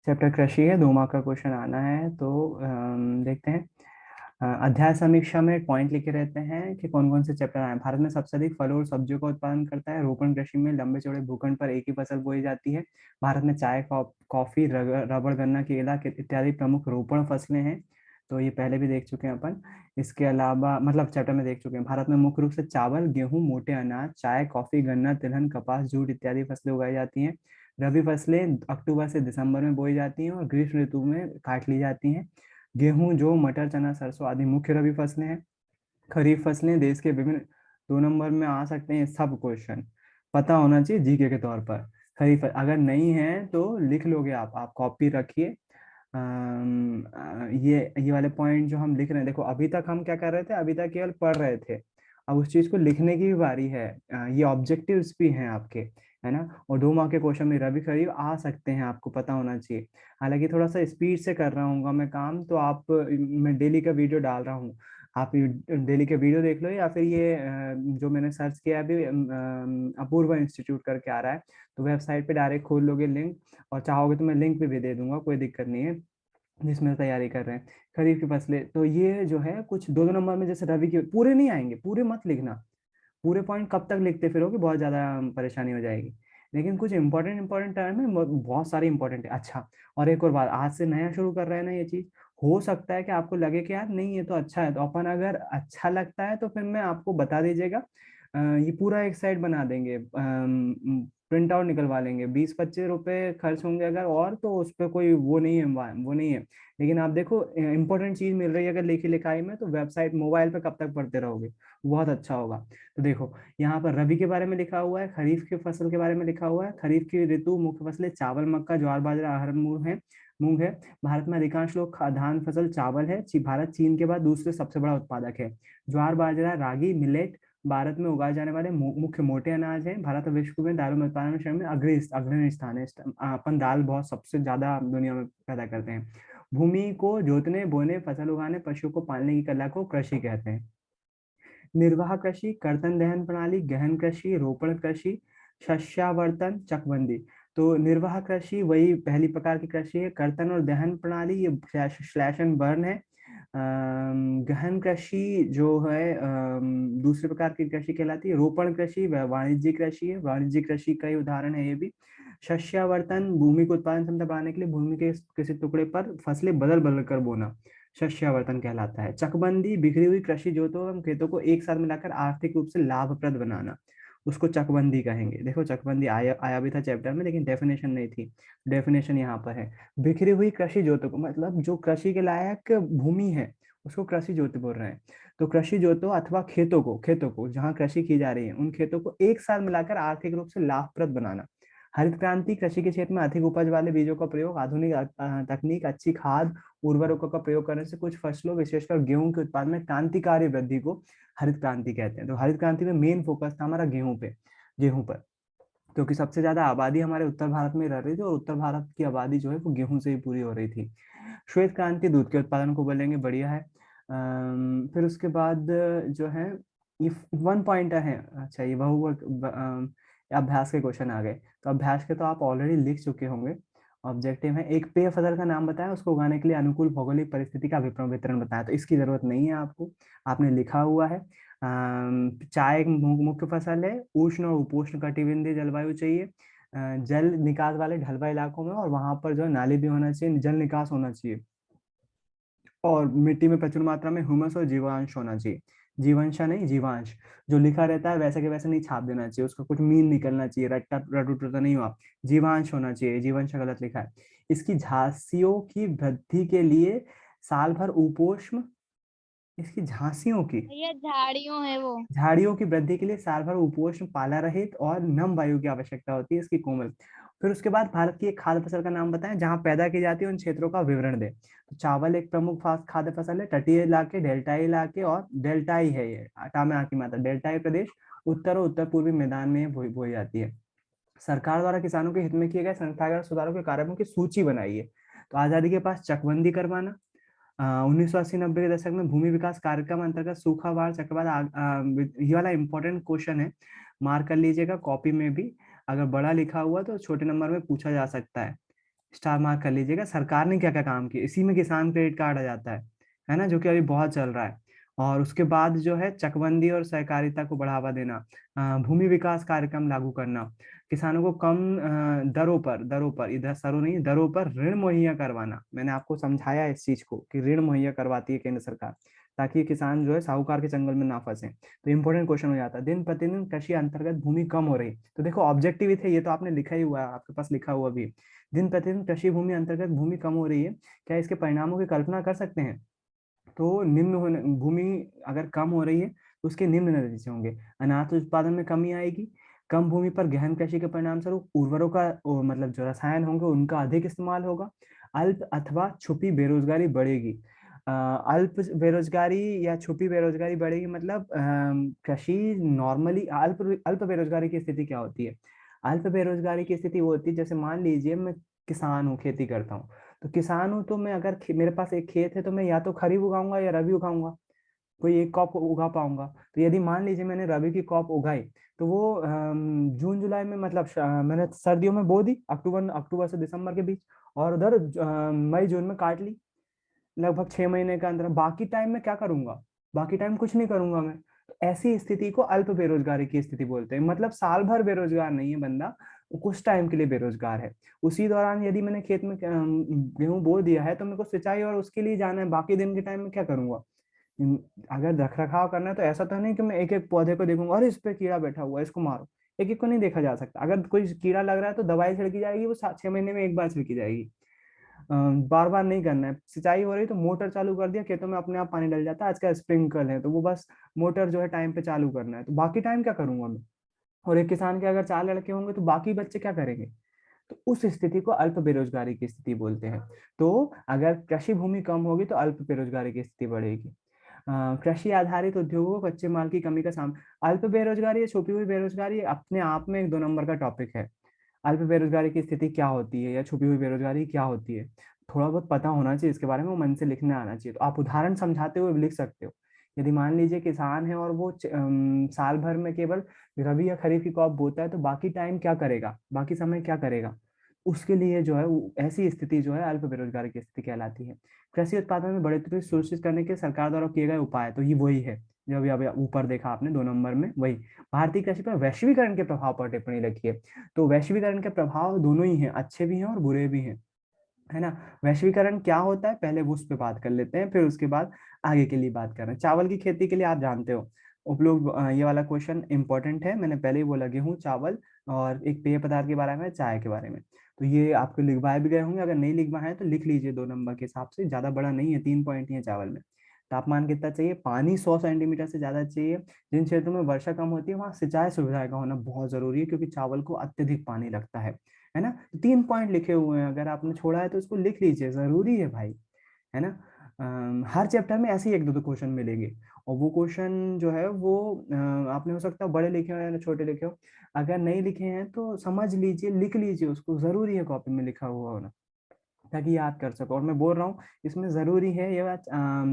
Chapter कृषि है, 2 mark का क्वेश्चन आना है। तो देखते हैं। अध्याय समीक्षा में पॉइंट लिखे रहते हैं कि कौन कौन से चैप्टर आए। भारत में सबसे अधिक फलों और सब्जियों का उत्पादन करता है। रोपण कृषि में लंबे चौड़े भूखंड पर एक ही फसल बोई जाती है। भारत में चाय, कॉफी, रबड़, गन्ना, केला इत्यादि प्रमुख रोपण फसलें हैं। तो ये पहले भी देख चुके हैं अपन। इसके अलावा मतलब चैप्टर में देख चुके हैं। भारत में मुख्य रूप से चावल, गेहूं, मोटे अनाज, चाय, कॉफी, गन्ना, तिलहन, कपास, जूट इत्यादि फसलें उगाई जाती हैं। रबी फसलें अक्टूबर से दिसंबर में बोई जाती हैं और ग्रीष्म ऋतु में काट ली जाती हैं। गेहूं, जौ, मटर, चना, सरसों आदि मुख्य रबी फसलें हैं। खरीफ फसलें देश के विभिन्न 2 नंबर में आ सकते हैं सब क्वेश्चन, पता होना चाहिए जीके के तौर पर। खरीफ अगर नहीं है तो लिख लोगे आप कॉपी रखिए। ये वाले पॉइंट जो हम लिख रहे हैं, देखो अभी तक हम क्या कर रहे थे, अभी तक केवल पढ़ रहे थे। अब उस चीज को लिखने की भी बारी है। ये ऑब्जेक्टिव्स भी हैं आपके, है ना। और 2 मार्क के क्वेश्चन में रबी खरीफ आ सकते हैं, आपको पता होना चाहिए। हालांकि थोड़ा सा स्पीड से कर रहा हूँ मैं काम, तो आप मैं डेली का वीडियो डाल रहा हूँ। आप डेली के वीडियो देख लो, या फिर ये जो मैंने सर्च किया अभी, अपूर्व इंस्टीट्यूट करके आ रहा है, तो वेबसाइट पे डायरेक्ट खोल लोगे लिंक। और चाहोगे तो मैं लिंक भी दे दूंगा, कोई दिक्कत नहीं है, जिसमें तैयारी कर रहे हैं। खरीफ की फसलें तो ये जो है कुछ 2 2 नंबर में, जैसे रवि के पूरे नहीं आएंगे, पूरे मत लिखना। पूरे पॉइंट कब तक लिखते फिरोगे, बहुत ज्यादा परेशानी हो जाएगी। लेकिन कुछ इंपॉर्टेंट इंपॉर्टेंट टर्म है, बहुत सारे इंपॉर्टेंट है। अच्छा, और एक और बात, आज से नया शुरू कर रहे हैं ना ये चीज, हो सकता है कि आपको लगे कि यार नहीं ये तो अच्छा है, तो अपन अगर अच्छा लगता है तो फिर मैं आपको बता दीजिएगा। ये पूरा एक साइड बना देंगे, प्रिंट आउट निकलवा लेंगे। 20 25 रुपए खर्च होंगे अगर, और तो उस पर कोई वो नहीं है, वो नहीं है। लेकिन आप देखो इंपॉर्टेंट चीज मिल रही है अगर लिखी लिखाई में, तो वेबसाइट मोबाइल पे कब तक पढ़ते रहोगे, बहुत अच्छा होगा। तो देखो यहाँ पर रबी के बारे में लिखा हुआ है, खरीफ की फसल के बारे में लिखा हुआ है। खरीफ की ऋतु मुख्य फसलें चावल, मक्का, ज्वार, बाजरा, अरहर, मूंग है। भारत में अधिकांश लोग धान फसल चावल है। भारत चीन के बाद दूसरे सबसे बड़ा उत्पादक है। ज्वार, बाजरा, रागी, मिलेट भारत में उगाए जाने वाले मुख्य मोटे अनाज हैं। भारत विश्व में दालों में उत्पादन श्रेणी में अग्रणी स्थान है। अपन दाल बहुत सबसे ज्यादा दुनिया में पैदा करते हैं। भूमि को जोतने, बोने, फसल उगाने, पशुओं को पालने की कला को कृषि कहते हैं। निर्वाह कृषि, कर्तन दहन प्रणाली, गहन कृषि, रोपण कृषि, शस्यावर्तन, चकबंदी। तो निर्वाह कृषि वही पहली प्रकार की कृषि है। कर्तन और दहन प्रणाली ये स्लैश एंड बर्न है। गहन कृषि जो है दूसरे प्रकार की कृषि कहलाती है। रोपण कृषि वाणिज्यिक कृषि है, वाणिज्यिक कृषि का ही उदाहरण है ये भी। शस्यावर्तन भूमि को उत्पादन क्षमता बढ़ाने के लिए भूमि के किसी टुकड़े पर फसलें बदल बदल कर बोना, शस्यावर्तन कहलाता है। चकबंदी बिखरी हुई कृषि जोतों एवं खेतों को एक साथ मिलाकर आर्थिक रूप से लाभप्रद बनाना, उसको चकबंदी कहेंगे। देखो चकबंदी आया आया भी था चैप्टर में, लेकिन डेफिनेशन नहीं थी। डेफिनेशन यहाँ पर है। बिखरी हुई कृषि जोतों को मतलब जो कृषि के लायक भूमि है, उसको कृषि जोत बोल रहे हैं। तो कृषि जोतों अथवा खेतों को जहाँ कृषि की जा रही है, उन खेतों को एक साथ मिलाकर आर्थिक रूप से लाभप्रद बनाना। हरित क्रांति कृषि के क्षेत्र में अधिक उपज वाले बीजों का प्रयोग, आधुनिक तकनीक, अच्छी खाद, उर्वरकों का प्रयोग करने से कुछ फसलों विशेषकर गेहूं के उत्पादन में क्रांतिकारी वृद्धि को हरित क्रांति कहते हैं। तो हरित क्रांति में मेन फोकस था हमारा गेहूं पर, क्योंकि सबसे ज्यादा आबादी हमारे उत्तर भारत में रह रही थी, और उत्तर भारत की आबादी जो है वो गेहूं से ही पूरी हो रही थी। श्वेत क्रांति दूध के उत्पादन को बोलेंगे, बढ़िया है। फिर उसके बाद जो है ये 1 पॉइंटर है। अच्छा, ये अभ्यास के क्वेश्चन आ गए। तो अभ्यास के तो आप ऑलरेडी लिख चुके होंगे। ऑब्जेक्टिव है, एक पेय फसल का नाम बताया, उसको उगाने के लिए अनुकूल भौगोलिक परिस्थिति का विवरण वितरण बताया। तो इसकी जरूरत नहीं है आपको, आपने लिखा हुआ है। चाय एक मुख्य फसल है। उष्ण और उपोष्ण कटिबंधीय जलवायु चाहिए। जल निकास वाले ढलवाई इलाकों में, और वहां पर जो है नाली भी होना चाहिए, जल निकास होना चाहिए। और मिट्टी में प्रचुर मात्रा में ह्यूमस और जीवांश होना चाहिए। जीवांशा नहीं, जीवांश। जो लिखा रहता है वैसे के वैसे नहीं छाप देना चाहिए, उसका कुछ मीन निकलना चाहिए, रट्टा रटुटा नहीं हुआ। जीवांश होना चाहिए, जीवांश गलत लिखा है। इसकी झांसियों की वृद्धि के लिए साल भर उपोष्ण, इसकी झांसियों की भैया झाड़ियों है वो। झाड़ियों की वृद्धि के लिए साल भर उपोष्ण, पाला रहित और नम वायु की आवश्यकता होती है, इसकी कोमल। फिर उसके बाद भारत की एक खाद्य फसल का नाम बताएं जहां पैदा की जाती है, उन क्षेत्रों का विवरण दें। तो चावल एक प्रमुख खाद्य फसल है। तटीय इलाके, डेल्टाई इलाके, और डेल्टाई है ये, अटा में आ की मात्रा, डेल्टाई प्रदेश, उत्तर और उत्तर पूर्वी मैदान में बोई बोई जाती है। सरकार द्वारा किसानों के हित में किए गए संस्थागत सुधारों के कार्यक्रमों की सूची बनाइए। तो आजादी के पास चकबंदी करवाना। 1980 90 के दशक में भूमि विकास कार्यक्रम अंतर्गत सूखा, बाढ़, चक्रवात ये वाला इंपॉर्टेंट क्वेश्चन है, मार्क कर लीजिएगा कॉपी में भी। अगर बड़ा लिखा हुआ तो छोटे नंबर में पूछा जा सकता है। स्टार मार्क कर लीजिएगा। सरकार ने क्या क्या काम किया, इसी में किसान क्रेडिट कार्ड आ जाता है ना, जो कि अभी बहुत चल रहा है। और उसके बाद जो है चकबंदी और सहकारिता को बढ़ावा देना, भूमि विकास कार्यक्रम लागू करना, किसानों को कम दरों पर, इधर सरों नहीं दरों पर ऋण मुहैया करवाना। मैंने आपको समझाया इस चीज को कि ऋण मुहैया करवाती है केंद्र सरकार, ताकि किसान जो है साहूकार के चंगल में ना फंसे। तो इंपॉर्टेंट क्वेश्चन हो जाता है, दिन प्रतिदिन कृषि अंतर्गत भूमि कम हो रही। तो देखो ऑब्जेक्टिव ही थे, ये तो आपने लिखा ही हुआ है, आपके पास लिखा हुआ भी। दिन प्रतिदिन कृषि भूमि अंतर्गत भूमि कम हो रही है, क्या इसके परिणामों की कल्पना कर सकते हैं? तो निम्न होने भूमि अगर कम हो रही है तो उसके निम्न नतीजे होंगे। अनाज उत्पादन में कमी आएगी, कम भूमि पर गहन कृषि के परिणाम स्वरूप उर्वरों का मतलब जो रसायन होंगे उनका अधिक इस्तेमाल होगा। अल्प अथवा छुपी बेरोजगारी बढ़ेगी। अल्प बेरोजगारी या छुपी बेरोजगारी बढ़ेगी मतलब कृषि नॉर्मली अल्प अल्प बेरोजगारी की स्थिति क्या होती है? अल्प बेरोजगारी की स्थिति वो होती है, जैसे मान लीजिए मैं किसान हूँ, खेती करता हूँ। तो किसान हूँ तो मैं अगर मेरे पास एक खेत है तो मैं या तो खरीफ उगाऊंगा या रबी उगाऊंगा, कोई एक क्रॉप उगा पाऊंगा। तो यदि मान लीजिए मैंने रबी की क्रॉप उगाई, तो वो जून जुलाई में मतलब मैंने सर्दियों में बो दी, अक्टूबर अक्टूबर से दिसंबर के बीच, और उधर मई जून में काट ली, लगभग 6 महीने का अंतर। बाकी टाइम में क्या करूंगा? बाकी टाइम कुछ नहीं करूंगा मैं। तो ऐसी स्थिति को अल्प बेरोजगारी की स्थिति बोलते हैं, मतलब साल भर बेरोजगार नहीं है बंदा, वो कुछ टाइम के लिए बेरोजगार है। उसी दौरान यदि मैंने खेत में गेहूं बो दिया है तो मेरे को सिंचाई और उसके लिए जाना है, बाकी दिन के टाइम में क्या करूंगा? अगर रख रखाव करना है तो ऐसा तो नहीं कि मैं एक एक पौधे को देखूंगा अरे इस पे कीड़ा बैठा हुआ है इसको मारो। एक एक को नहीं देखा जा सकता। अगर कोई कीड़ा लग रहा है तो दवाई छिड़की जाएगी, वो 6 महीने में एक बार छिड़की जाएगी। बार बार नहीं करना है। सिंचाई हो रही तो मोटर चालू कर दिया, खेतों में अपने आप पानी डल जाता है, आजकल स्प्रिंकल है तो वो बस मोटर जो है टाइम पे चालू करना है। तो बाकी टाइम क्या करूंगा मैं? और एक किसान के अगर 4 लड़के होंगे तो बाकी बच्चे क्या करेंगे? तो उस स्थिति को अल्प बेरोजगारी की स्थिति बोलते हैं। तो अगर कृषि भूमि कम होगी तो अल्प बेरोजगारी की स्थिति बढ़ेगी। कृषि आधारित उद्योगों को कच्चे माल की कमी का सामना। अल्प बेरोजगारी या छुपी हुई बेरोजगारी अपने आप में एक 2 नंबर का टॉपिक है। अल्प बेरोजगारी की स्थिति क्या होती है या छुपी हुई बेरोजगारी क्या होती है, थोड़ा बहुत पता होना चाहिए इसके बारे में, वो मन से लिखना आना चाहिए। तो आप उदाहरण समझाते हुए भी लिख सकते हो। यदि मान लीजिए किसान है और वो साल भर में केवल रबी या खरीफ की क्रॉप बोता है, तो बाकी टाइम क्या करेगा, बाकी समय क्या करेगा? उसके लिए जो है ऐसी स्थिति जो है अल्प बेरोजगारी की स्थिति कहलाती है। कृषि उत्पादन में बढ़ोतरी सुनिश्चित करने के सरकार द्वारा किए गए उपाय, तो ये वही है जो अभी अभी ऊपर देखा आपने 2 नंबर में, वही। भारतीय कृषि पर वैश्वीकरण के प्रभाव पर टिप्पणी लिखी है। तो वैश्वीकरण के प्रभाव दोनों ही हैं, अच्छे भी हैं और बुरे भी हैं, है ना। वैश्वीकरण क्या होता है पहले वो उस पर बात कर लेते हैं, फिर उसके बाद आगे के लिए बात कर रहे हैं। चावल की खेती के लिए आप जानते हो उपलोग, ये वाला क्वेश्चन इंपॉर्टेंट है, मैंने पहले ही बोला, गेहूं, चावल और एक पेय पदार्थ के बारे में, चाय के बारे में। तो ये आपको लिखवाए भी गए होंगे, अगर नहीं लिखवाए हैं तो लिख लीजिए 2 नंबर के हिसाब से, ज्यादा बड़ा नहीं है, 3 पॉइंट ही है चावल में। तापमान कितना चाहिए? पानी 100 सेंटीमीटर से ज्यादा चाहिए। जिन क्षेत्रों में वर्षा कम होती है वहां सिंचाई सुविधाएं का होना बहुत जरूरी है, क्योंकि चावल को अत्यधिक पानी लगता है ना। 3 पॉइंट लिखे हुए हैं, अगर आपने छोड़ा है तो उसको लिख लीजिए, जरूरी है भाई, है ना। हर चैप्टर में ऐसे ही एक दो क्वेश्चन मिलेंगे, और वो क्वेश्चन जो है वो आपने हो सकता है बड़े लिखे हो या छोटे लिखे हो। अगर नहीं लिखे हैं तो समझ लीजिए, लिख लीजिए उसको, जरूरी है कॉपी में लिखा हुआ होना, ताकि याद कर सको। और मैं बोल रहा हूँ इसमें जरूरी है ये बात,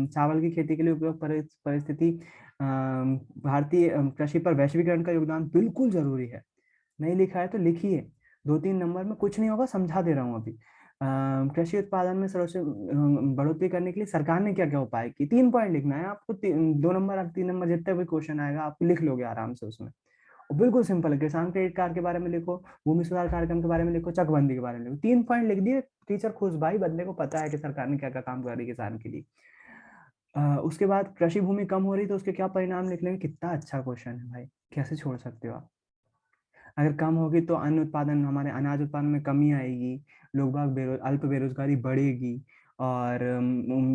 चावल की खेती के लिए उपयोग परिस्थिति, भारतीय कृषि पर वैश्वीकरण का योगदान बिल्कुल जरूरी है। नहीं लिखा है तो लिखिए, 2-3 नंबर में कुछ नहीं होगा, समझा दे रहा हूँ अभी। कृषि उत्पादन में सर्वोच्च बढ़ोतरी करने के लिए सरकार ने क्या क्या उपाय किए, 3 पॉइंट लिखना है आपको। 2 नंबर 3 नंबर जितने भी क्वेश्चन आएगा आप लिख लोगे आराम से उसमें। और बिल्कुल सिंपल है, किसान क्रेडिट कार्ड के बारे में लिखो, भूमि सुधार कार्यक्रम के बारे में लिखो, चकबंदी के बारे में लिखो, 3 पॉइंट लिख दिए, टीचर खुश, भाई बंदे को पता है कि सरकार ने क्या क्या काम कर रही है किसान के लिए। उसके बाद कृषि भूमि कम हो रही तो उसके क्या परिणाम निकलेंगे, कितना अच्छा क्वेश्चन है भाई, कैसे छोड़ सकते हो आप? अगर कम होगी तो अन्न उत्पादन, हमारे अनाज उत्पादन में कमी आएगी, लोग बाग अल्प बेरोजगारी बढ़ेगी। और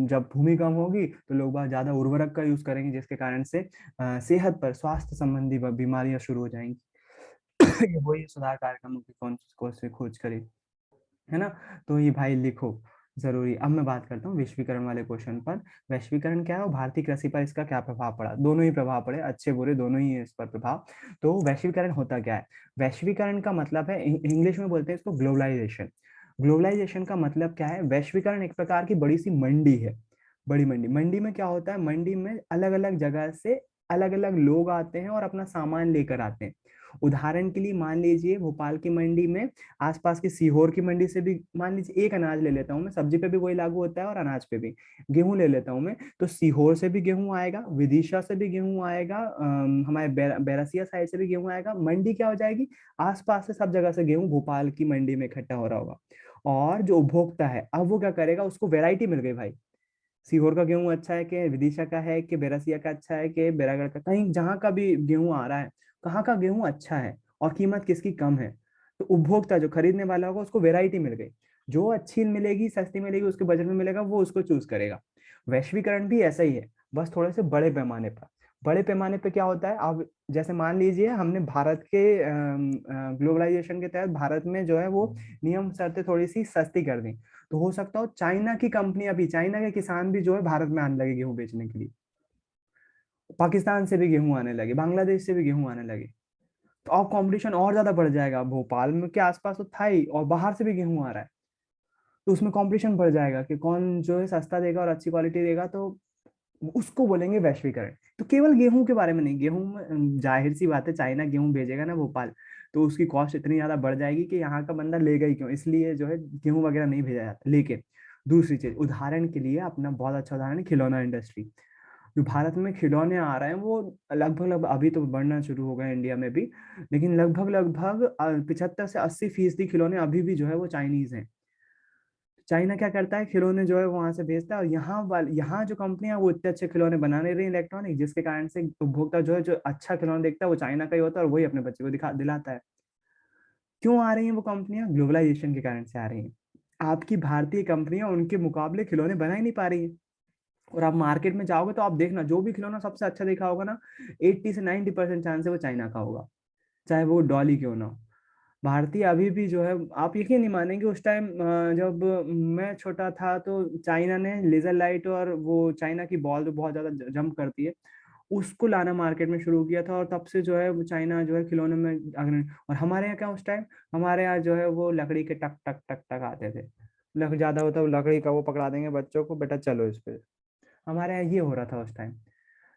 जब भूमि कम होगी तो लोग बाग ज्यादा उर्वरक का यूज करेंगे, जिसके कारण से सेहत पर स्वास्थ्य संबंधी बीमारियां शुरू हो जाएंगी। ये वही सुधार कार्यक्रमों की कौन से खोज करी, है ना। तो ये भाई लिखो, जरूरी। अब मैं बात करता हूँ वैश्वीकरण वाले क्वेश्चन पर। वैश्वीकरण क्या है और भारतीय कृषि पर इसका क्या प्रभाव पड़ा? दोनों ही प्रभाव पड़े, अच्छे बुरे दोनों ही है इस पर प्रभाव। तो वैश्वीकरण होता क्या है? वैश्वीकरण का मतलब है, इंग्लिश में बोलते हैं इसको ग्लोबलाइजेशन। ग्लोबलाइजेशन का मतलब क्या है? वैश्वीकरण एक प्रकार की बड़ी सी मंडी है। बड़ी मंडी, मंडी में क्या होता है? मंडी में अलग अलग जगह से अलग अलग लोग आते हैं और अपना सामान लेकर आते हैं। उदाहरण के लिए मान लीजिए भोपाल की मंडी में आसपास की सीहोर की मंडी से भी, मान लीजिए एक अनाज ले लेता हूँ मैं, सब्जी पे भी वही लागू होता है और अनाज पे भी, गेहूं ले लेता हूँ मैं, तो सीहोर से भी गेहूं आएगा, विदिशा से भी गेहूं आएगा, हमारे बैरसिया साइड से भी गेहूं आएगा। मंडी क्या हो जाएगी, आसपास से सब जगह से गेहूं भोपाल की मंडी में इकट्ठा हो रहा होगा। और जो उपभोक्ता है अब वो क्या करेगा, उसको वैरायटी मिल गई भाई, सीहोर का गेहूं अच्छा है कि विदिशा का है कि बैरसिया का अच्छा है कि बैरागढ़ का, कहीं जहां का भी गेहूं आ रहा है, कहाँ का गेहूं अच्छा है और कीमत किसकी कम है, तो उपभोक्ता जो खरीदने वाला होगा उसको वैरायटी मिल गई, जो अच्छी मिलेगी सस्ती मिलेगी उसके बजट में मिलेगा वो उसको चूज करेगा। वैश्वीकरण भी ऐसा ही है, बस थोड़े से बड़े पैमाने पर। बड़े पैमाने पे क्या होता है, अब जैसे मान लीजिए हमने भारत के ग्लोबलाइजेशन के तहत भारत में जो है वो नियम शर्तें थोड़ी सी सस्ती कर दी, तो हो सकता हो चाइना की कंपनियां भी, चाइना के किसान भी जो है भारत में आने लगे गेहूं बेचने के लिए, पाकिस्तान से भी गेहूं आने लगे, बांग्लादेश से भी गेहूं आने लगे, तो अब कंपटीशन और ज्यादा बढ़ जाएगा। भोपाल में के आसपास तो था ही और बाहर से भी गेहूं आ रहा है, तो उसमें कंपटीशन बढ़ जाएगा कि कौन जो है सस्ता देगा और अच्छी क्वालिटी देगा, तो उसको बोलेंगे वैश्वीकरण। तो केवल गेहूं के बारे में नहीं, गेहूं में जाहिर सी बात है चाइना गेहूं भेजेगा ना भोपाल, तो उसकी कॉस्ट इतनी ज्यादा बढ़ जाएगी कि यहाँ का बंदा लेगा ही क्यों, इसलिए जो है गेहूं वगैरह नहीं भेजा जाता। लेकिन दूसरी चीज, उदाहरण के लिए अपना बहुत अच्छा उदाहरण है खिलौना इंडस्ट्री। जो भारत में खिलौने आ रहे हैं वो लगभग अभी तो बढ़ना शुरू हो गए इंडिया में भी, लेकिन लगभग लगभग 75 से 80% खिलौने अभी भी जो है वो चाइनीज हैं। चाइना क्या करता है, खिलौने जो है वहां से भेजता है, और यहाँ जो कंपनियां वो इतने अच्छे खिलौने बना नहीं रही इलेक्ट्रॉनिक, जिसके कारण से उपभोक्ता जो है जो अच्छा खिलौना देखता है वो चाइना का ही होता है और वही अपने बच्चे को दिलाता है। क्यों आ रही हैं वो कंपनियां, ग्लोबलाइजेशन के कारण से आ रही हैं। आपकी भारतीय कंपनियां उनके मुकाबले खिलौने बना ही नहीं पा रही हैं। और आप मार्केट में जाओगे तो आप देखना, जो भी खिलौना सबसे अच्छा देखा होगा ना, 80 से 90% चांस है वो चाइना का होगा, चाहे वो डॉली क्यों ना हो। भारतीय अभी भी जो है, आप यकीन नहीं मानेंगे, उस टाइम जब मैं छोटा था तो चाइना ने लेजर लाइट और वो चाइना की बॉल जो बहुत ज्यादा जंप करती है, उसको लाना मार्केट में शुरू किया था, और तब से जो है वो चाइना जो है खिलौने में अग्रणी। और हमारे यहाँ क्या उस टाइम, हमारे यहाँ जो है वो लकड़ी के टक टक टक टक आते थे, लग ज्यादा होता है वो लकड़ी का, वो पकड़ा देंगे बच्चों को, बेटा चलो इस पे। हमारे यहाँ ये हो रहा था उस टाइम।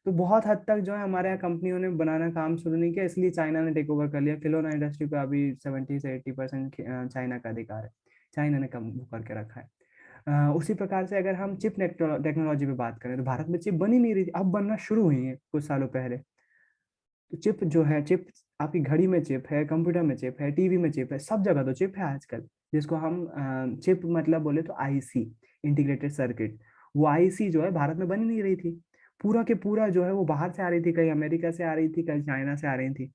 तो बहुत हद तक जो है हमारे यहाँ कंपनियों ने बनाना काम शुरू नहीं किया, इसलिए चाइना ने टेक ओवर कर लिया खिलौना इंडस्ट्री पे। अभी 70 से 80% चाइना का अधिकार है, चाइना ने कम वो करके रखा है। उसी प्रकार से अगर हम चिप टेक्नोलॉजी पे बात करें, तो भारत में चिप बनी नहीं रही थी, अब बनना शुरू हुई है कुछ सालों पहले। तो चिप जो है, चिप आपकी घड़ी में चिप है, कंप्यूटर में चिप है, टीवी में चिप है, सब जगह तो चिप है आजकल, जिसको हम चिप मतलब बोले तो आईसी, इंटीग्रेटेड सर्किट। वो आईसी जो है भारत में बन ही नहीं रही थी, पूरा के पूरा जो है वो बाहर से आ रही थी, कहीं अमेरिका से आ रही थी, कहीं चाइना से आ रही थी।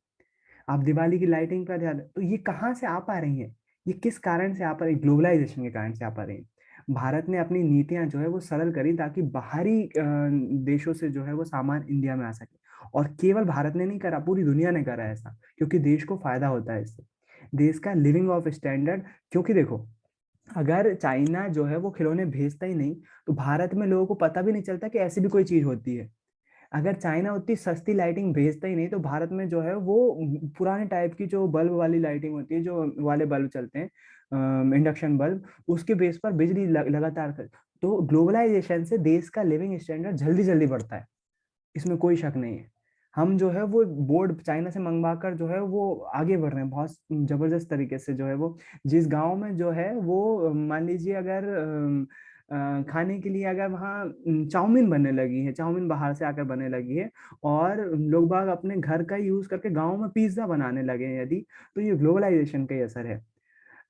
आप दिवाली की लाइटिंग पर ध्यान, तो ये कहाँ से आ पा रही हैं, ये किस कारण से आ पा रही, ग्लोबलाइजेशन के कारण से आ पा रही है। भारत ने अपनी नीतियां जो है वो सरल करी ताकि बाहरी देशों से जो है वो सामान इंडिया में आ सके। और केवल भारत ने नहीं करा, पूरी दुनिया ने करा ऐसा, क्योंकि देश को फायदा होता है इससे, देश का लिविंग ऑफ स्टैंडर्ड। क्योंकि देखो, अगर चाइना जो है वो खिलौने भेजता ही नहीं, तो भारत में लोगों को पता भी नहीं चलता कि ऐसी भी कोई चीज होती है। अगर चाइना उतनी सस्ती लाइटिंग भेजता ही नहीं, तो भारत में जो है वो पुराने टाइप की जो बल्ब वाली लाइटिंग होती है, जो वाले बल्ब चलते हैं, इंडक्शन बल्ब, उसके बेस पर बिजली लगातार तो ग्लोबलाइजेशन से देश का लिविंग स्टैंडर्ड जल्दी जल्दी बढ़ता है, इसमें कोई शक नहीं है। हम जो है वो बोर्ड चाइना से मंगवा कर जो है वो आगे बढ़ रहे हैं बहुत जबरदस्त तरीके से। जो है वो जिस गांव में जो है वो मान लीजिए अगर खाने के लिए अगर वहाँ चाउमीन बनने लगी है, चाउमीन बाहर से आकर बनने लगी है, और लोग बाग अपने घर का यूज करके गांव में पिज्जा बनाने लगे हैं यदि, तो ये ग्लोबलाइजेशन का ही असर है।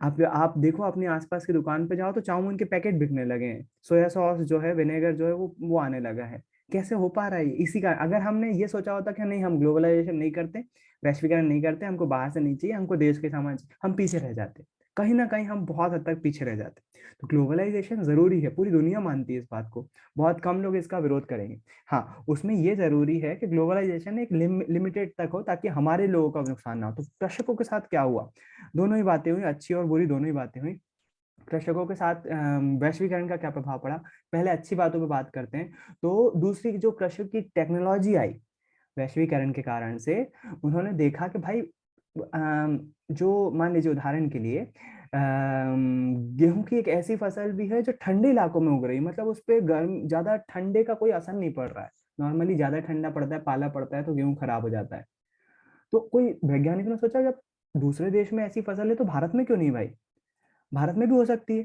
आप देखो अपने आसपास की दुकान पे जाओ तो चाउमीन के पैकेट बिकने लगे हैं, सोया सॉस जो है, विनेगर जो है वो आने लगा है। कैसे हो पा रहा है इसी का, अगर हमने ये सोचा होता कि नहीं हम ग्लोबलाइजेशन नहीं करते, वैश्वीकरण नहीं करते, हमको बाहर से नहीं चाहिए, हमको देश के सामान चाहिए, हम पीछे रह जाते, कहीं ना कहीं हम बहुत हद तक पीछे रह जाते। तो ग्लोबलाइजेशन जरूरी है, पूरी दुनिया मानती है इस बात को, बहुत कम लोग इसका विरोध करेंगे। हाँ, उसमें ये जरूरी है कि ग्लोबलाइजेशन एक लिमिटेड तक हो, ताकि हमारे लोगों का नुकसान ना हो। तो कृषकों के साथ क्या हुआ, दोनों ही बातें हुई, अच्छी और बुरी दोनों ही बातें हुई। कृषकों के साथ वैश्वीकरण का क्या प्रभाव पड़ा, पहले अच्छी बातों पे बात करते हैं। तो दूसरी जो कृषक की टेक्नोलॉजी आई वैश्वीकरण के कारण से, उन्होंने देखा कि भाई जो मान लीजिए उदाहरण के लिए गेहूं की एक ऐसी फसल भी है जो ठंडे इलाकों में उग रही है, मतलब उस पर गर्म ज्यादा ठंडे का कोई असर नहीं पड़ रहा है। नॉर्मली ज्यादा ठंडा पड़ता है, पाला पड़ता है तो गेहूं खराब हो जाता है। तो कोई वैज्ञानिक ने सोचा जब दूसरे देश में ऐसी फसल है तो भारत में क्यों नहीं भाई, भारत में भी हो सकती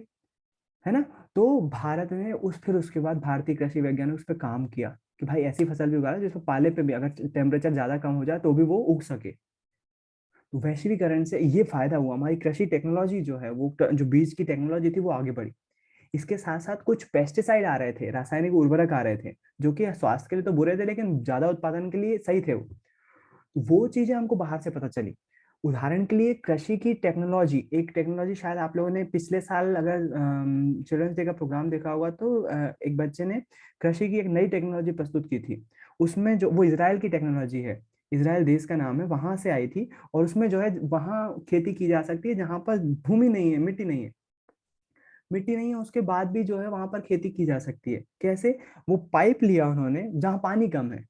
है ना। तो भारत ने उस फिर उसके बाद भारतीय कृषि वैज्ञानिक उस पर काम किया कि भाई ऐसी फसल भी उगाओ जिसको पाले पे भी अगर टेम्परेचर ज्यादा कम हो जाए तो भी वो उग सके। तो वैश्वीकरण से ये फायदा हुआ, हमारी कृषि टेक्नोलॉजी जो है वो जो बीज की टेक्नोलॉजी थी वो आगे बढ़ी। इसके साथ साथ कुछ पेस्टिसाइड आ रहे थे, रासायनिक उर्वरक आ रहे थे, जो कि स्वास्थ्य के लिए तो बुरे थे लेकिन ज्यादा उत्पादन के लिए सही थे वो चीजें हमको बाहर से पता चली। उदाहरण के लिए कृषि की टेक्नोलॉजी, एक टेक्नोलॉजी शायद आप लोगों ने पिछले साल अगर चिल्ड्रंस डे का प्रोग्राम देखा होगा तो एक बच्चे ने कृषि की एक नई टेक्नोलॉजी प्रस्तुत की थी। उसमें जो वो इसराइल की टेक्नोलॉजी है, इसराइल देश का नाम है, वहां से आई थी। और उसमें जो है वहां खेती की जा सकती है जहां पर भूमि नहीं है, मिट्टी नहीं है, मिट्टी नहीं है उसके बाद भी जो है वहां पर खेती की जा सकती है। कैसे? वो पाइप लिया उन्होंने जहां पानी कम है,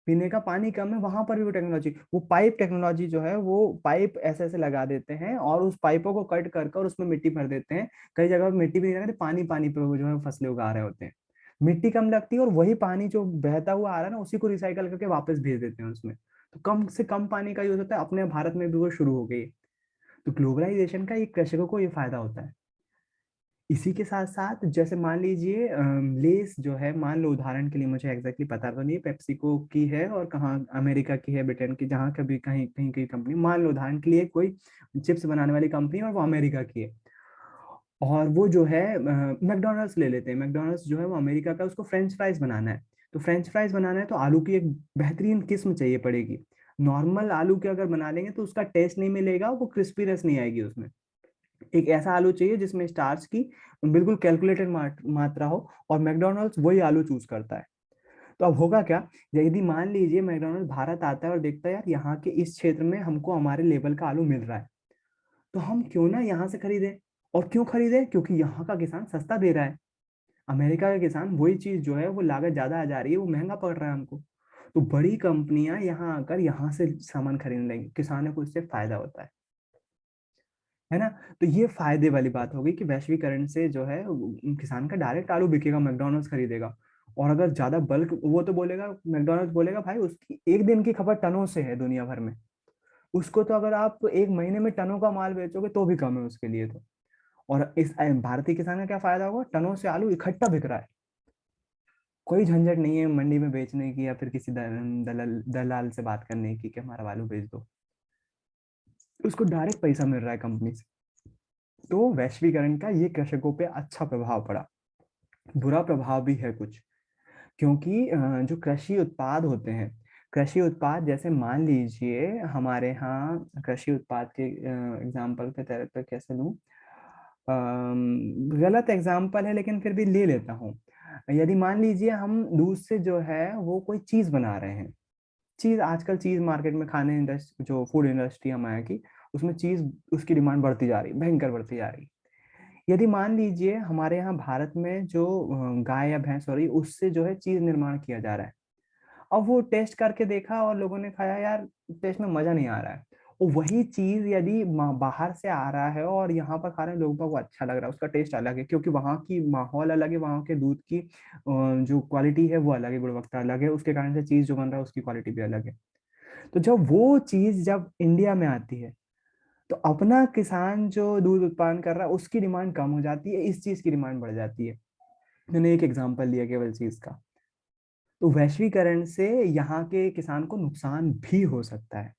पीने का पानी कम है, वहां पर भी वो टेक्नोलॉजी, वो पाइप टेक्नोलॉजी जो है वो पाइप ऐसे ऐसे लगा देते हैं और उस पाइपों को कट कर कर उसमें मिट्टी भर देते हैं। कई जगह पर मिट्टी भी नहीं लगाते, पानी पानी पे वो जो है फसलें उगा रहे होते हैं। मिट्टी कम लगती है और वही पानी जो बहता हुआ आ रहा है ना उसी को रिसाइकल करके वापस भेज देते हैं उसमें। तो कम से कम पानी का यूज होता है, अपने भारत में भी वो शुरू हो गई है। तो ग्लोबलाइजेशन का ये कृषकों को ये फायदा होता है। इसी के साथ साथ जैसे मान लीजिए लेस जो है, मान लो उदाहरण के लिए, मुझे एग्जैक्टली पता तो नहीं पेप्सिको की है और कहाँ अमेरिका की है, ब्रिटेन की, जहाँ कभी कहीं कहीं कहीं कंपनी, मान लो उदाहरण के लिए कोई चिप्स बनाने वाली कंपनी और वो अमेरिका की है। और वो जो है मैकडोनल्ड्स ले लेते हैं, मैकडोनल्ड्स जो है वो अमेरिका का, उसको फ्रेंच फ्राइज बनाना है। तो फ्रेंच फ्राइज बनाना है तो आलू की एक बेहतरीन किस्म चाहिए पड़ेगी। नॉर्मल आलू के अगर बना लेंगे तो उसका टेस्ट नहीं मिलेगा, वो क्रिस्पीनेस नहीं आएगी उसमें। एक ऐसा आलू चाहिए जिसमें स्टार्च की बिल्कुल कैलकुलेटेड मात्रा हो, और मैकडोनल्ड्स वही आलू चूज करता है। तो अब होगा क्या, यदि मान लीजिए मैकडोनल्ड्स भारत आता है और देखता है यार यहाँ के इस क्षेत्र में हमको हमारे लेवल का आलू मिल रहा है, तो हम क्यों ना यहाँ से खरीदें। और क्यों खरीदें? क्योंकि यहाँ का किसान सस्ता दे रहा है। अमेरिका का किसान वही चीज जो है वो लागत ज्यादा आ जा रही है, वो महंगा पड़ रहा है हमको। तो बड़ी कंपनियां यहाँ आकर यहाँ से सामान खरीद लेंगी, किसानों को इससे फायदा होता है ना। तो ये फायदे वाली बात होगी कि वैश्वीकरण से जो है किसान का डायरेक्ट आलू बिकेगा, मैकडोनल्ड्स खरीदेगा। और अगर ज्यादा बल्क, वो तो बोलेगा, मैकडोनल्ड्स बोलेगा भाई उसकी एक दिन की खपत टनों से है दुनिया भर में, उसको तो अगर आप एक महीने में टनों का माल बेचोगे तो भी कम है उसके लिए तो। और इस भारतीय किसान का क्या फायदा होगा, टनों से आलू इकट्ठा बिक रहा है, कोई झंझट नहीं है मंडी में बेचने की या फिर किसी दलाल से बात करने की कि हमारा आलू बेच दो, उसको डायरेक्ट पैसा मिल रहा है कंपनी से। तो वैश्वीकरण का ये कृषकों पे अच्छा प्रभाव पड़ा। बुरा प्रभाव भी है कुछ, क्योंकि जो कृषि उत्पाद होते हैं, कृषि उत्पाद जैसे मान लीजिए हमारे यहाँ कृषि उत्पाद के एग्जाम्पल के तौर पर कैसे लूँ, गलत एग्जाम्पल है लेकिन फिर भी ले लेता हूँ। यदि मान लीजिए हम दूध से जो है वो कोई चीज बना रहे हैं, चीज आजकल चीज मार्केट में, खाने इंडस्ट्री जो फूड इंडस्ट्री हमारे की, उसमें चीज उसकी डिमांड बढ़ती जा रही है, भयंकर बढ़ती जा रही है। यदि मान लीजिए हमारे यहाँ भारत में जो गाय या भैंस हो रही है उससे जो है चीज निर्माण किया जा रहा है, अब वो टेस्ट करके देखा और लोगों ने खाया, यार टेस्ट में मजा नहीं आ रहा है। और वही चीज यदि बाहर से आ रहा है और यहाँ पर खा रहे हैं, लोगों को अच्छा लग रहा है, उसका टेस्ट अलग है क्योंकि वहाँ की माहौल अलग है, वहाँ के दूध की जो क्वालिटी है वो अलग है, गुणवत्ता अलग है, उसके कारण से चीज जो बन रहा है उसकी क्वालिटी भी अलग है। तो जब वो चीज जब इंडिया में आती है तो अपना किसान जो दूध उत्पादन कर रहा है उसकी डिमांड कम हो जाती है, इस चीज की डिमांड बढ़ जाती है। मैंने एक एग्जांपल लिया केवल चीज का। तो वैश्वीकरण से यहाँ के किसान को नुकसान भी हो सकता है।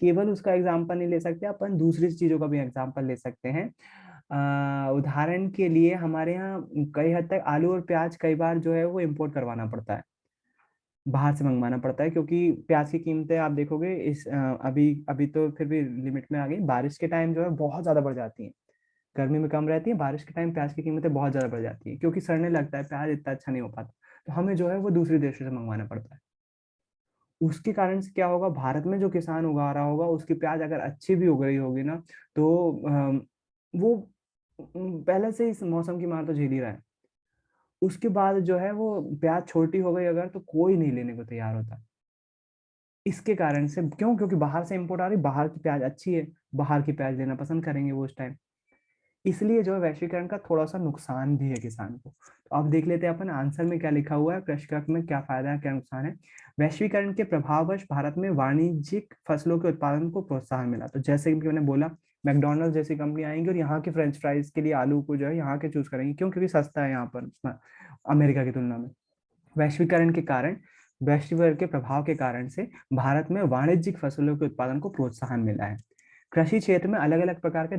केवल उसका एग्जांपल नहीं ले सकते अपन, दूसरी चीजों का भी एग्जांपल ले सकते हैं। उदाहरण के लिए हमारे यहाँ कई हद तक आलू और प्याज कई बार जो है वो इम्पोर्ट करवाना पड़ता है, बाहर से मंगवाना पड़ता है, क्योंकि प्याज की कीमतें आप देखोगे इस अभी अभी तो फिर भी लिमिट में आ गई, बारिश के टाइम जो है बहुत ज्यादा बढ़ जाती है, गर्मी में कम रहती है, बारिश के टाइम प्याज की कीमतें बहुत ज्यादा बढ़ जाती है क्योंकि सड़ने लगता है प्याज, इतना अच्छा नहीं हो पाता। तो हमें जो है वो दूसरे देशों से मंगवाना पड़ता है। उसके कारण से क्या होगा, भारत में जो किसान उगा रहा होगा उसकी प्याज अगर अच्छी भी उग रही होगी ना, तो वो पहले से इस मौसम की मार तो झेल ही रहा है। उसके बाद जो है वो प्याज छोटी हो गई अगर, तो कोई नहीं लेने को तैयार होता। इसके कारण से क्यों, क्योंकि बाहर से इंपोर्ट आ रही, बाहर की प्याज अच्छी है, बाहर की प्याज लेना पसंद करेंगे वो उस टाइम। इसलिए जो है वैश्वीकरण का थोड़ा सा नुकसान भी है किसान को। तो अब देख लेते हैं अपन आंसर में क्या लिखा हुआ है, कृषि कर्क में क्या फायदा है क्या नुकसान है। वैश्वीकरण के प्रभाववश भारत में वाणिज्यिक फसलों के उत्पादन को प्रोत्साहन मिला। तो जैसे कि मैंने बोला, मैकडोनल्ड जैसी कंपनी आएंगी और यहाँ के फ्रेंच फ्राइज के लिए आलू को जो है यहाँ के चूज करेंगे, क्यों? क्योंकि सस्ता है यहाँ पर अमेरिका की तुलना में। वैश्वीकरण के कारण, वैश्वीकरण के प्रभाव के कारण से भारत में वाणिज्यिक फसलों के उत्पादन को प्रोत्साहन मिला है। कृषि क्षेत्र में अलग अलग प्रकार के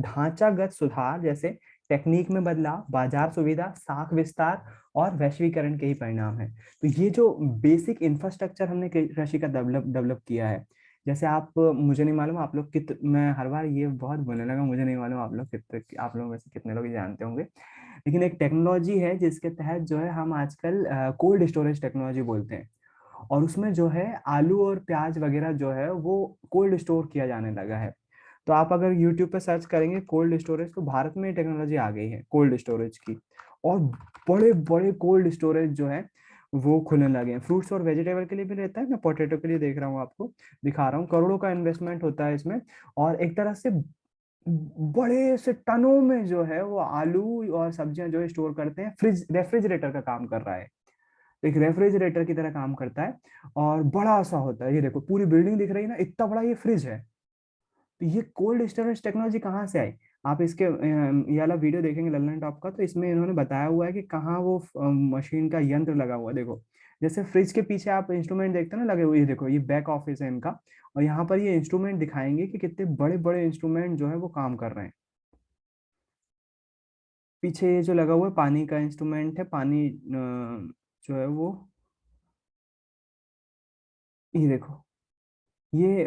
ढांचागत सुधार, जैसे टेक्निक में बदलाव, बाजार सुविधा, साख विस्तार और वैश्वीकरण के ही परिणाम है। तो ये जो बेसिक इंफ्रास्ट्रक्चर हमने कृषि का डेवलप डेवलप किया है, जैसे आप, मुझे नहीं मालूम आप लोग मैं हर बार ये बहुत बोलने लगा, मुझे नहीं मालूम आप लोग कितने, आप लोग में से कितने लोग ये जानते होंगे, लेकिन एक टेक्नोलॉजी है जिसके तहत जो है हम आजकल कोल्ड स्टोरेज टेक्नोलॉजी बोलते हैं, और उसमें जो है आलू और प्याज वगैरह जो है वो कोल्ड स्टोर किया जाने लगा है। तो आप अगर यूट्यूब पे सर्च करेंगे कोल्ड स्टोरेज, तो भारत में टेक्नोलॉजी आ गई है कोल्ड स्टोरेज की, और बड़े बड़े कोल्ड स्टोरेज जो है वो खुलने लगे हैं। फ्रूट्स और वेजिटेबल के लिए भी रहता है, मैं पोटैटो के लिए देख रहा हूँ, आपको दिखा रहा हूँ, करोड़ों का इन्वेस्टमेंट होता है इसमें, और एक तरह से बड़े से टनों में जो है वो आलू और सब्जियां जो है स्टोर करते हैं। फ्रिज रेफ्रिजरेटर का काम कर रहा है, एक रेफ्रिजरेटर की तरह काम करता है, और बड़ा सा होता है। ये देखो पूरी बिल्डिंग दिख रही है ना, इतना बड़ा ये फ्रिज है। तो ये कोल्ड स्टोरेज टेक्नोलॉजी कहाँ से आई? आप इसके ये वाला वीडियो देखेंगे लल्लन टॉप का, तो इसमें इन्होंने बताया हुआ है कि कहाँ वो मशीन का यंत्र लगा हुआ है। देखो जैसे फ्रिज के पीछे आप इंस्ट्रूमेंट देखते हैं ना लगे हुए, ये देखो ये बैक ऑफिस है इनका, और यहाँ पर ये इंस्ट्रूमेंट दिखाएंगे कि कितने बड़े बड़े इंस्ट्रूमेंट जो है वो काम कर रहे हैं। पीछे ये जो लगा हुआ है पानी का इंस्ट्रूमेंट है, पानी जो है वो, ये देखो, ये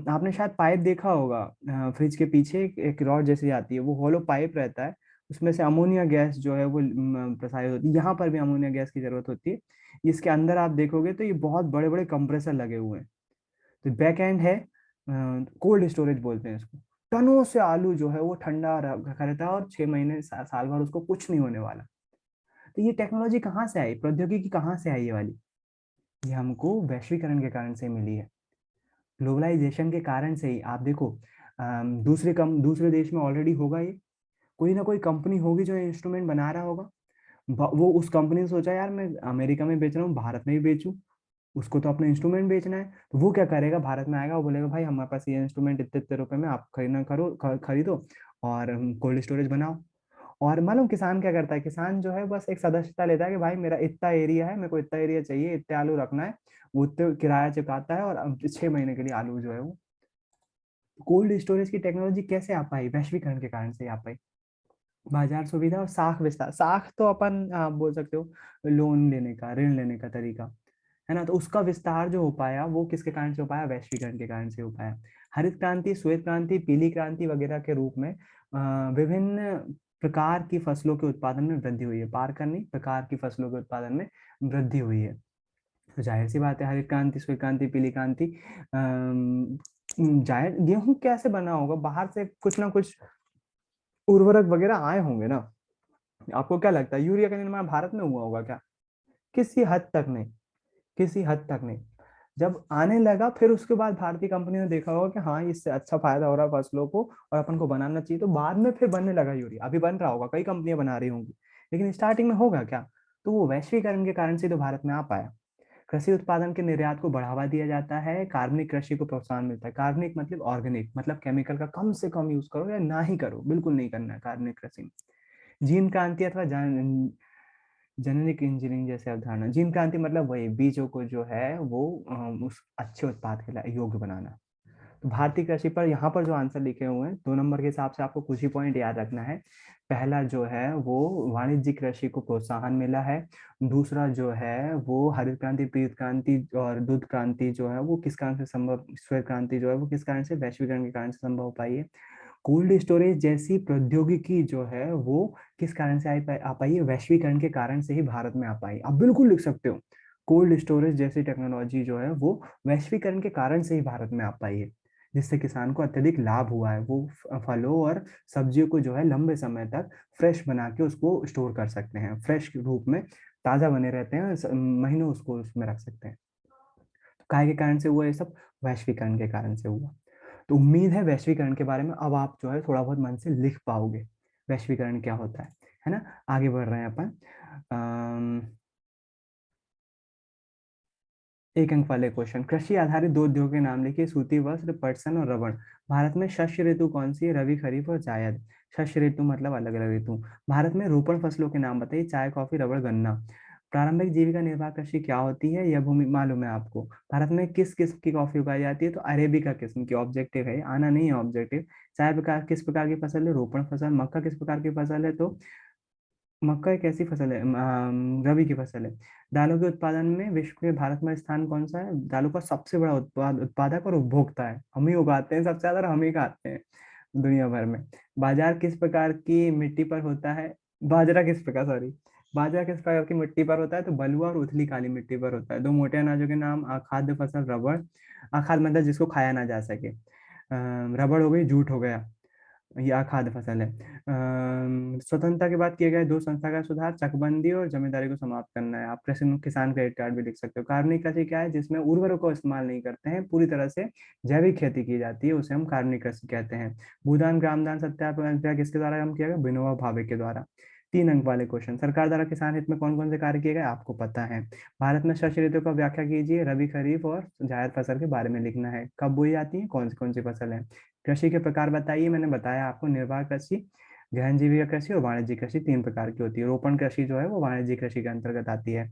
आपने शायद पाइप देखा होगा, फ्रिज के पीछे एक रॉड जैसी आती है, वो हॉलो पाइप रहता है, उसमें से अमोनिया गैस जो है वो प्रसारित होती है। यहाँ पर भी अमोनिया गैस की जरूरत होती है। इसके अंदर आप देखोगे तो ये बहुत बड़े बड़े कंप्रेसर लगे हुए हैं। तो बैक एंड है, कोल्ड स्टोरेज बोलते हैं इसको। टनों से आलू जो है वो ठंडा रखा रहता है, और 6 महीने साल भर उसको कुछ नहीं होने वाला। तो ये टेक्नोलॉजी कहाँ से आई, प्रौद्योगिकी कहाँ से आई ये वाली? ये हमको वैश्वीकरण के कारण से मिली है। ग्लोबलाइजेशन के कारण से ही आप देखो, दूसरे देश में ऑलरेडी होगा ये, कोई ना कोई कंपनी होगी जो इंस्ट्रूमेंट बना रहा होगा। वो उस कंपनी ने सोचा यार मैं अमेरिका में बेच रहा हूँ, भारत में भी बेचूं, उसको तो अपना इंस्ट्रूमेंट बेचना है। तो वो क्या करेगा, भारत में आएगा, वो बोलेगा भाई हमारे पास ये इंस्ट्रूमेंट इतने इतने रुपए में आप खरीदो और कोल्ड स्टोरेज बनाओ। और मालूम किसान क्या करता है, किसान जो है बस एक सदस्यता लेता है कि भाई मेरा इतना एरिया है, मेरे को इतना एरिया चाहिए, इतने आलू रखना है, वो उतने किराया चुकाता है, और 6 महीने के लिए आलू जो है वो। कोल्ड स्टोरेज की टेक्नोलॉजी कैसे आ पाई? वैश्वीकरण के कारण से आ पाई। बाजार सुविधा और साख विस्तार, साख तो अपन आप बोल सकते हो लोन लेने का, ऋण लेने का तरीका है ना, तो उसका विस्तार जो हो पाया वो किसके कारण से हो पाया? वैश्वीकरण के कारण से हो पाया। हरित क्रांति, श्वेत क्रांति, पीली क्रांति वगैरह के रूप में विभिन्न प्रकार की फसलों के उत्पादन में वृद्धि हुई है। पार करनी प्रकार की फसलों के उत्पादन में वृद्धि हुई है। तो जाहिर सी बात है, हरित क्रांति, श्वेत क्रांति, पीली क्रांति, जाहिर गेहूं कैसे बना होगा, बाहर से कुछ ना कुछ उर्वरक वगैरह आए होंगे ना। आपको क्या लगता है यूरिया का निर्माण भारत में हुआ होगा क्या? किसी हद तक नहीं, किसी हद तक नहीं। जब आने लगा फिर उसके बाद भारतीय कंपनी ने देखा होगा कि हाँ इससे अच्छा फायदा हो रहा है फसलों को, और अपन को बनाना चाहिए, तो बाद में फिर बनने लगा यूरिया। अभी बन रहा होगा, कई कंपनियां बना रही होंगी, लेकिन स्टार्टिंग में होगा क्या? तो वो वैश्वीकरण के कारण से तो भारत में आ पाया। कृषि उत्पादन के निर्यात को बढ़ावा दिया जाता है, कार्बनिक कृषि को प्रोत्साहन मिलता है। कार्बनिक मतलब ऑर्गेनिक, मतलब केमिकल का कम से कम यूज करो, या ना ही करो, बिल्कुल नहीं करना है कार्बनिक कृषि में। जीन क्रांति अथवा जेनेटिक इंजीनियरिंग जैसे अवधारणा। जीन क्रांति मतलब वही बीजों को जो है वो उस अच्छे उत्पाद के लिए योग्य बनाना। तो भारतीय कृषि पर यहाँ पर जो आंसर लिखे हुए हैं 2 नंबर के हिसाब से आपको कुछ ही पॉइंट याद रखना है। पहला जो है वो वाणिज्यिक कृषि को प्रोत्साहन मिला है। दूसरा जो है वो हरित क्रांति, पीत क्रांति और दूध क्रांति जो है वो किस कारण से संभव, श्वेत क्रांति जो है वो किस कारण से, वैश्वीकरण के कारण से संभव हो पाई है। कोल्ड स्टोरेज जैसी प्रौद्योगिकी जो है वो किस कारण से आ पाई है? वैश्वीकरण के कारण से ही भारत में आ पाई। आप बिल्कुल लिख सकते हो, कोल्ड स्टोरेज जैसी टेक्नोलॉजी जो है वो वैश्वीकरण के कारण से ही भारत में आ पाई है, जिससे किसान को अत्यधिक लाभ हुआ है। वो फलों और सब्जियों को जो है लंबे समय तक फ्रेश बना के उसको स्टोर कर सकते हैं, फ्रेश रूप में ताजा बने रहते हैं, महीनों उसको उसमें रख सकते हैं। तो काय के कारण से हुआ ये सब? वैश्वीकरण के कारण से हुआ। तो उम्मीद है वैश्वीकरण के बारे में अब आप जो है थोड़ा बहुत मन से लिख पाओगे, वैश्वीकरण क्या होता है ना। आगे बढ़ रहे हैं अपन। एक अंक वाले क्वेश्चन, कृषि आधारित दो उद्योगों के नाम लिखिए, सूती वस्त्र, पटसन और रबड़। भारत में शस्य ऋतु कौन सी है, रवि, खरीफ और जायद। शस्य ऋतु मतलब अलग अलग ऋतु। भारत में रोपण फसलों के नाम बताइए, चाय, कॉफी, रबड़, गन्ना। प्रारंभिक जीविका निर्वाह कृषि क्या होती है, यह भूमि मालूम है आपको। भारत में किस किस्म की कॉफी उगाई जाती है, तो अरेबिका किस्म की। ऑब्जेक्टिव है, आना नहीं है ऑब्जेक्टिव। चाय प्रकार किस प्रकार की फसल है, रोपण फसल। मक्का किस प्रकार की फसल है, तो मक्का एक ऐसी फसल है, रबी की फसल है। दालों के उत्पादन में विश्व के भारत में स्थान कौन सा है, दालों का सबसे बड़ा उत्पादक और उपभोक्ता है, हम ही उगाते हैं सबसे ज्यादा और हम ही खाते हैं दुनिया भर में। बाजार किस प्रकार की मिट्टी पर होता है, बाजरा किस प्रकार, सॉरी, बाजरा किस प्रकार की मिट्टी पर होता है, तो बलुआ और उथली काली मिट्टी पर होता है। दो मोटे अनाजों के नाम, अखाद्य फसल, रबड़। अखाद्य मतलब जिसको खाया ना जा सके। रबड़ हो गई, जूट हो गया, ये अखाद्य फसल है। स्वतंत्रता के बाद किए गए दो संस्थागत सुधार, चकबंदी और जमींदारी को समाप्त करना है। आप कृषि किसान क्रेडिट कार्ड भी लिख सकते हो। कार्बनिक कृषि क्या है, जिसमें उर्वरक को इस्तेमाल नहीं करते हैं, पूरी तरह से जैविक खेती की जाती है, उसे हम कार्बनिक कृषि कहते हैं। भूदान, ग्रामदान, सत्याग्रह किसके द्वारा हम किया गया, विनोबा भावे के द्वारा। 3 अंक वाले क्वेश्चन, सरकार द्वारा किसान हित में कौन कौन से कार्य किए गए, आपको पता है। भारत में शस्य ऋतु का व्याख्या कीजिए, रबी, खरीफ और जायद फसल के बारे में लिखना है। कब बोई जाती है, कौन सी फसल है। कृषि के प्रकार बताइए, मैंने बताया आपको, निर्वाह कृषि, गहन जीविका कृषि और वाणिज्यिक कृषि 3 प्रकार की होती है। रोपण कृषि जो है वो वाणिज्यिक कृषि के अंतर्गत आती है।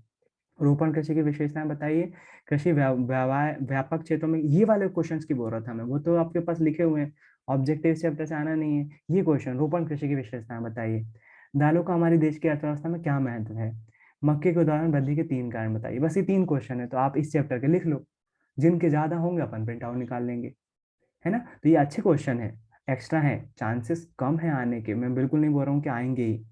रोपण कृषि की विशेषताएं बताइए। कृषि व्यापक क्षेत्रों में, ये वाले क्वेश्चंस की बोल रहा था मैं, वो तो आपके पास लिखे हुए हैं, ऑब्जेक्टिव चैप्टर से आना नहीं है। ये क्वेश्चन, रोपण कृषि की विशेषताएं बताइए। दालों का हमारी देश की अर्थव्यवस्था में क्या महत्व है। मक्के के उत्पादन वृद्धि के 3 कारण बताइए। बस ये 3 क्वेश्चन है, तो आप इस चैप्टर के लिख लो, जिनके ज्यादा होंगे अपन प्रिंट आउट निकाल लेंगे, है ना। तो ये अच्छे क्वेश्चन है, एक्स्ट्रा है, चांसेस कम है आने के, मैं बिल्कुल नहीं बोल रहा हूँ कि आएंगे ही,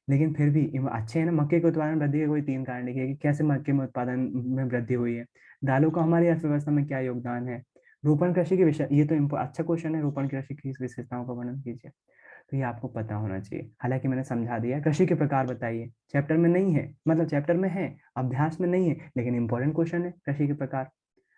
लेकिन फिर भी अच्छे हैं ना। मक्के के उत्पादन वृद्धि के कोई 3 कारण लिखिए कि कैसे मक्के में उत्पादन में वृद्धि हुई है। दालों का हमारी अर्थव्यवस्था में क्या योगदान है। रोपण कृषि के विषय, ये तो अच्छा क्वेश्चन है, रोपण कृषि की विशेषताओं का वर्णन कीजिए। तो ये आपको पता होना चाहिए, हालांकि मैंने समझा दिया। कृषि के प्रकार बताइए, चैप्टर में नहीं है, मतलब चैप्टर में है, अभ्यास में नहीं है, लेकिन इंपॉर्टेंट क्वेश्चन है। कृषि के प्रकार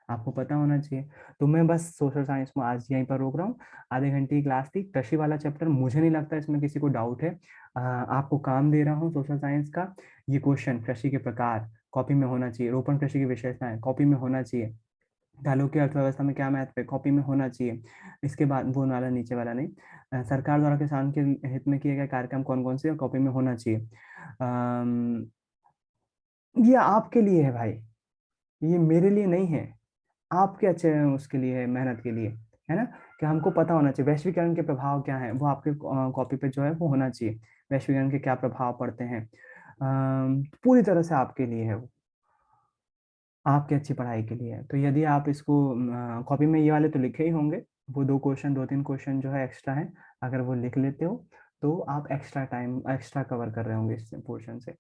आपको पता होना चाहिए। तो मैं बस सोशल साइंस में आज यहीं पर रोक रहा हूँ। आधे घंटे की क्लास थी, कृषि वाला चैप्टर मुझे नहीं लगता इसमें किसी को डाउट है। आपको काम दे रहा हूँ सोशल साइंस का, ये क्वेश्चन कृषि के प्रकार कॉपी में होना चाहिए, रोपण कृषि की विशेषताएं कॉपी में होना चाहिए, दालों की अर्थव्यवस्था में क्या महत्व है कॉपी में होना चाहिए। इसके बाद वो वाला नीचे वाला नहीं, सरकार द्वारा किसान के हित में किए गए कार्यक्रम कौन कौन से कॉपी में होना चाहिए। ये आपके लिए है भाई, ये मेरे लिए नहीं है, आपके अच्छे उसके लिए है, मेहनत के लिए, है ना। कि हमको पता होना चाहिए वैश्वीकरण के प्रभाव क्या है, वो आपके कॉपी पे जो है वो होना चाहिए। वैश्वीकरण के क्या प्रभाव पड़ते हैं, पूरी तरह से आपके लिए है वो, आपकी अच्छी पढ़ाई के लिए है। तो यदि आप इसको कॉपी में, ये वाले तो लिखे ही होंगे, वो 2 क्वेश्चन, 2-3 क्वेश्चन जो है एक्स्ट्रा है, अगर वो लिख लेते हो तो आप एक्स्ट्रा टाइम एक्स्ट्रा कवर कर रहे होंगे इस पोर्शन से।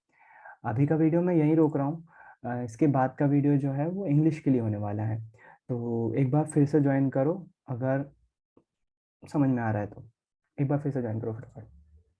अभी का वीडियो मैं यहीं रोक रहा हूँ, इसके बाद का वीडियो जो है वो इंग्लिश के लिए होने वाला है। तो एक बार फिर से ज्वाइन करो, अगर समझ में आ रहा है तो एक बार फिर से ज्वाइन करो फटाफट।